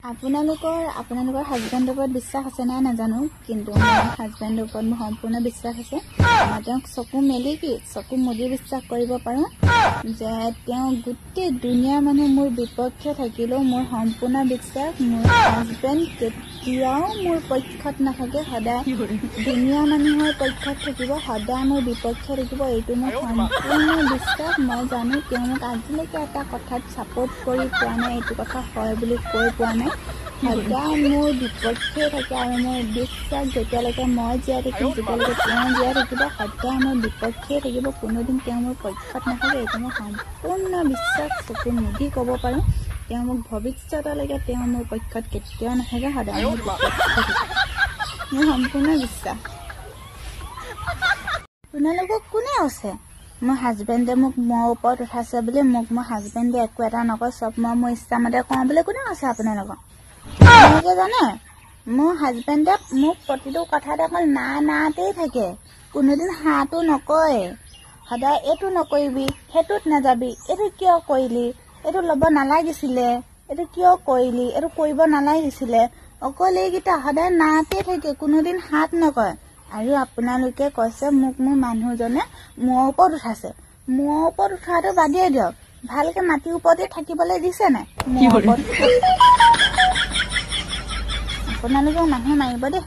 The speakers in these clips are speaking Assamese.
আপোনালোকৰ হাজবেণ্ডৰ ওপৰত বিশ্বাস আছে নাই নাজানো, কিন্তু মোৰ হাজবেণ্ডৰ ওপৰত মোৰ সম্পূৰ্ণ বিশ্বাস আছে। মই তেওঁক চকু মুদি বিশ্বাস কৰিব পাৰোঁ যে তেওঁ গোটেই দুনিয়াৰ মানুহ মোৰ বিপক্ষে থাকিলেও মোৰ সম্পূৰ্ণ বিশ্বাস মোৰ হাজবেণ্ড কেতিয়াও মোৰ পক্ষত নাথাকে, সদায় দুনিয়া মানুহৰ পক্ষত থাকিব, সদায় মোৰ বিপক্ষে থাকিব। এইটো মোৰ সম্পূৰ্ণ বিশ্বাস। মই জানো তেওঁ মোক আজিলৈকে এটা কথাত ছাপোৰ্ট কৰি পোৱা নাই, এইটো কথা হয় বুলি কৈ পোৱা নাই। সদায় মোৰ বিপক্ষে থাকে আৰু মোৰ বিশ্বাস যেতিয়ালৈকে মই জীয়াই থাকিম, যেতিয়ালৈকে তেওঁ জীয়াই থাকিব, সদায় মোৰ বিপক্ষে থাকিব, কোনোদিন তেওঁ মোৰ পক্ষত নাথাকে। এইটো মোৰ সম্পূৰ্ণ বিশ্বাস, চকু মুদি ক'ব পাৰোঁ। তেওঁ মোক ভৱিষ্যতলৈকে তেওঁ মোৰ পক্ষত কেতিয়াও নাথাকে, সদায় মোৰ বিপক্ষে থাকিব, মোৰ সম্পূৰ্ণ বিশ্বাস। আপোনালোকক কোনে আছে মোৰ হাজবেণ্ডে মোক মোৰ ওপৰত উঠাইছে বুলি? মোক মোৰ হাজবেণ্ডে একো এটা নকয়, চব মই মোৰ ইচ্ছামতে কওঁ বুলি কোনে আছে আপোনালোকক? আপোনালোকে জানে মোৰ হাজবেণ্ডে মোক প্ৰতিটো কথাতে অকল নাতেই থাকে, কোনোদিন হাঁহটো নকয়। সদায় এইটো নকৰিবি, সেইটোত নাযাবি, এইটো কিয় কৰিলি, এইটো ল'ব নালাগিছিলে, এইটো কিয় কৰিলি, এইটো কৰিব নালাগিছিলে, অকল এইকেইটা সদায় নাতেই থাকে, কোনোদিন হাত নকয়। আৰু আপোনালোকে কৈছে মোক মোৰ মানুহজনে মূৰৰ ওপৰত উঠাইছে। মূৰৰ ওপৰত উঠাটো বাদেই দিয়ক, ভালকে মাটিৰ ওপৰতে থাকিবলৈ দিছে নাই? মূৰৰ ওপৰত আপোনালোকে মানুহ মাৰিব দেই।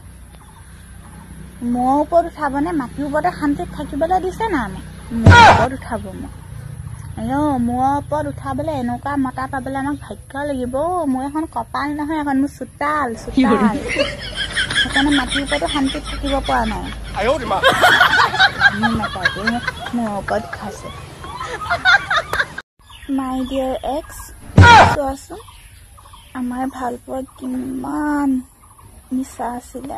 মূৰৰ ওপৰত উঠাবনে মাটিৰ ওপৰতে শান্তিত থাকিবলৈ দিছে না? আমাক মূৰৰ ওপৰত উঠাব মোক আৰু মূৰৰ ওপৰত উঠাবলৈ এনেকুৱা মতা পাবলৈ আমাক ভাগ্য লাগিব। মোৰ এখন কপাল নহয়, এখন মোৰ চোতাল। সেইকাৰণে মাটিৰ ওপৰতো শান্তিত থাকিব পৰা নাই। মূৰৰ ওপৰত উঠাইছে। মাই ডিয়াৰ এক্স, চোৱাচোন আমাৰ ভাল পোৱা কিমান মিছা আছিলে।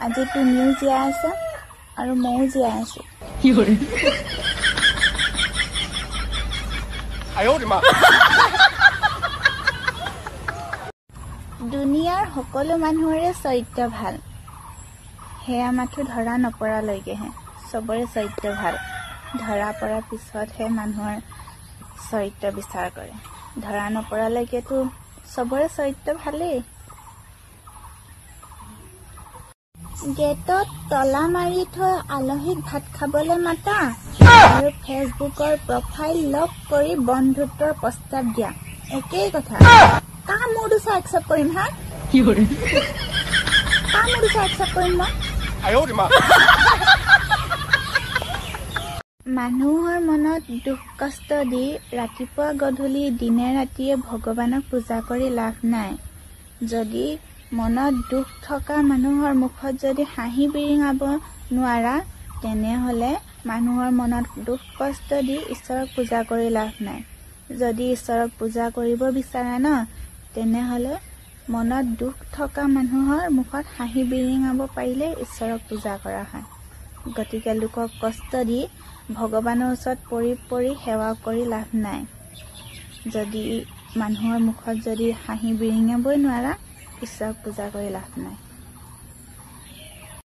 আজি তুমিও জীয়াই আছা আৰু ময়ো জীয়াই আছো। দুনিয়াৰ সকলো মানুহৰে চৰিত্ৰ ভাল, সেয়া মাথো ধৰা নপৰালৈকেহে। চবৰে চৰিত্ৰ ভাল, ধৰা পৰাৰ পিছতহে মানুহৰ চৰিত্ৰ বিচাৰ কৰে। ধৰা নপৰালৈকেতো চবৰে চৰিত্ৰ ভালেই। গেটত তলা মাৰি থৈ আলহীক ভাত খাবলৈ মাতা আৰু ফেচবুকৰ প্ৰফাইল লক কৰি বন্ধুত্বৰ প্ৰস্তাৱ দিয়া একেই কথা। কাৰ মুড চাই একচেপ্ট কৰিম? হা, কাৰ মুড চাই একচেপ্ট কৰিম মই? মানুহৰ মনত দুখ কষ্ট দি ৰাতিপুৱা গধূলি দিনে ৰাতিয়ে ভগৱানক পূজা কৰি লাভ নাই। যদি মনত দুখ থকা মানুহৰ মুখত যদি হাঁহি বিৰিঙাব নোৱাৰা, তেনেহ'লে মানুহৰ মনত দুখ কষ্ট দি ঈশ্বৰক পূজা কৰি লাভ নাই। যদি ঈশ্বৰক পূজা কৰিব বিচাৰে ন, তেনেহ'লে মনত দুখ থকা মানুহৰ মুখত হাঁহি বিৰিঙাব পাৰিলে ঈশ্বৰক পূজা কৰা হয়। গতিকে লোকক কষ্ট দি ভগৱানৰ ওচৰত পৰি সেৱা কৰি লাভ নাই। যদি মানুহৰ মুখত যদি হাঁহি বিৰিঙাবই নোৱাৰা, ঈশ্বৰক পূজা কৰি লাভ নাই।